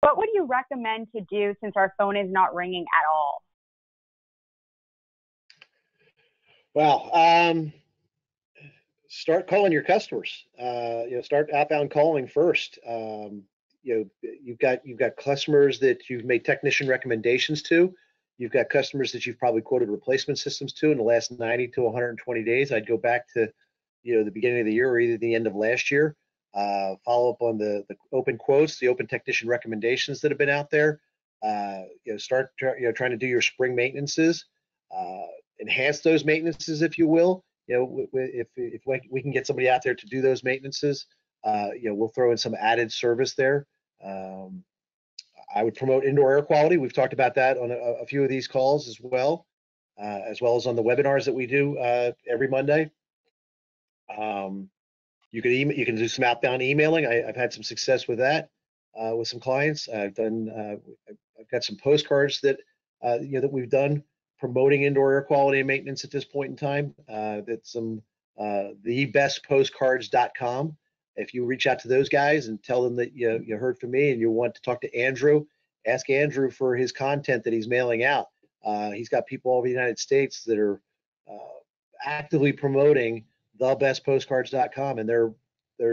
what would you recommend to do since our phone is not ringing at all? Well, start calling your customers. Start outbound calling first. You've got customers that you've made technician recommendations to. You've got customers that you've probably quoted replacement systems to in the last 90 to 120 days. I'd go back to, the beginning of the year or either the end of last year. Follow up on the open quotes, the open technician recommendations that have been out there. Start trying to do your spring maintenances. Enhance those maintenances, if you will. If we can get somebody out there to do those maintenances, we'll throw in some added service there. I would promote indoor air quality. We've talked about that on a few of these calls as well as on the webinars that we do every Monday. You can do some outbound emailing. I've had some success with that with some clients. I've got some postcards that that we've done promoting indoor air quality and maintenance at this point in time. That's some thebestpostcards.com. If you reach out to those guys and tell them that you heard from me and you want to talk to Andrew, ask Andrew for his content that he's mailing out. He's got people all over the United States that are actively promoting thebestpostcards.com, and they're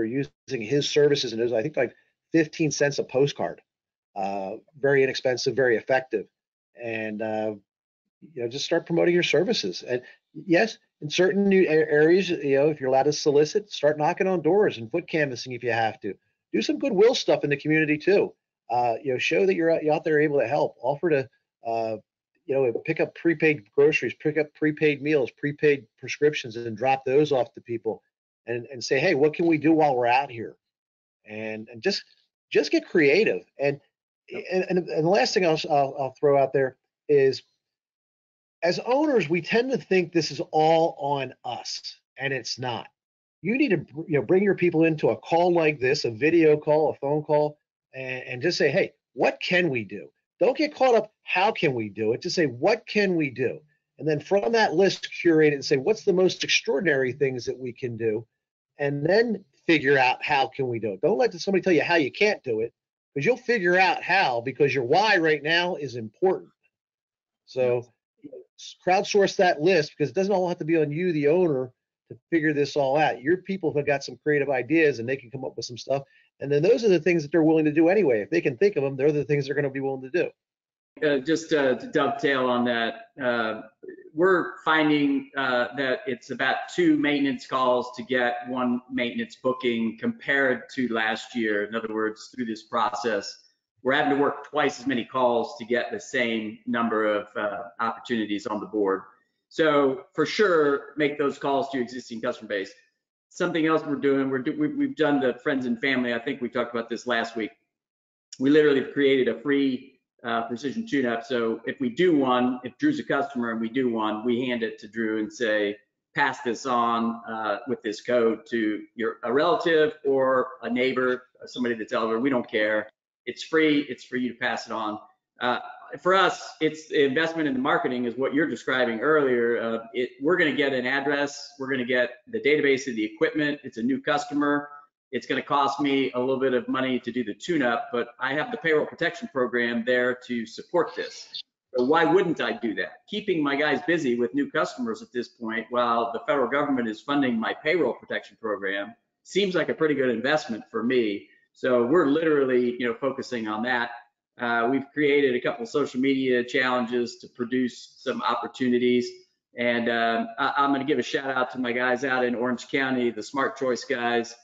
using his services, and there's I think like 15 cents a postcard. Very inexpensive, very effective, and just start promoting your services. And yes, in certain new areas, if you're allowed to solicit, start knocking on doors and foot canvassing if you have to. Do some goodwill stuff in the community too. Show that you're out there able to help. Offer to, pick up prepaid groceries, pick up prepaid meals, prepaid prescriptions, and drop those off to people, and say, hey, what can we do while we're out here? And just get creative. And the last thing I'll throw out there is, as owners, we tend to think this is all on us, and it's not. You need to bring your people into a call like this, a video call, a phone call, and just say, hey, what can we do? Don't get caught up, how can we do it? Just say, what can we do? And then from that list, curate it and say, what's the most extraordinary things that we can do? And then figure out how can we do it. Don't let somebody tell you how you can't do it, because you'll figure out how, because your why right now is important. So crowdsource that list, because it doesn't all have to be on you, the owner, to figure this all out. Your people have got some creative ideas and they can come up with some stuff. And then those are the things that they're willing to do anyway. If they can think of them, they're the things they're going to be willing to do. Just to dovetail on that, we're finding that it's about 2 maintenance calls to get 1 maintenance booking compared to last year. In other words, through this process, we're having to work twice as many calls to get the same number of opportunities on the board. So for sure, make those calls to your existing customer base. Something else we're doing, we've done the friends and family. I think we talked about this last week. We literally have created a free precision tune-up. So if we do one, if Drew's a customer and we do one, we hand it to Drew and say, pass this on with this code to a relative or a neighbor, somebody that's elderly. We don't care. It's free. It's for you to pass it on. For us, it's the investment in the marketing is what you're describing earlier. We're going to get an address. We're going to get the database of the equipment. It's a new customer. It's going to cost me a little bit of money to do the tune-up, but I have the payroll protection program there to support this. So why wouldn't I do that? Keeping my guys busy with new customers at this point while the federal government is funding my payroll protection program seems like a pretty good investment for me. So we're literally, focusing on that. We've created a couple of social media challenges to produce some opportunities. And I'm going to give a shout out to my guys out in Orange County, the Smart Choice guys.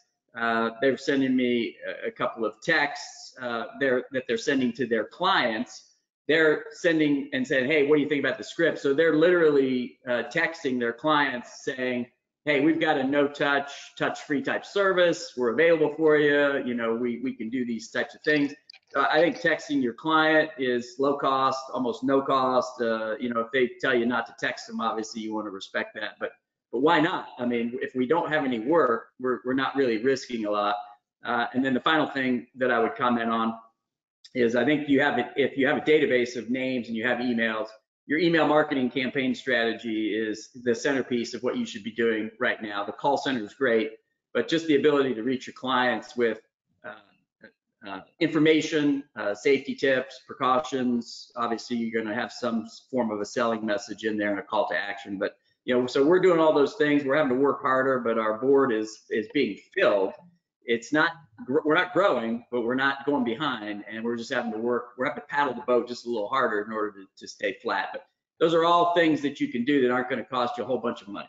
They're sending me a couple of texts that they're sending to their clients. They're sending and saying, hey, what do you think about the script? So they're literally texting their clients saying, hey, we've got a no-touch, touch-free type service. We're available for you. We can do these types of things. I think texting your client is low cost, almost no cost. If they tell you not to text them, obviously you want to respect that. But why not? I mean, if we don't have any work, we're not really risking a lot. And then the final thing that I would comment on is I think if you have a database of names and you have emails, your email marketing campaign strategy is the centerpiece of what you should be doing right now. The call center is great, but just the ability to reach your clients with information, safety tips, precautions. Obviously, you're going to have some form of a selling message in there and a call to action. But so we're doing all those things. We're having to work harder, but our board is being filled. We're not growing, but we're not going behind, and we're just having to work. We're having to paddle the boat just a little harder in order to stay flat. But those are all things that you can do that aren't going to cost you a whole bunch of money.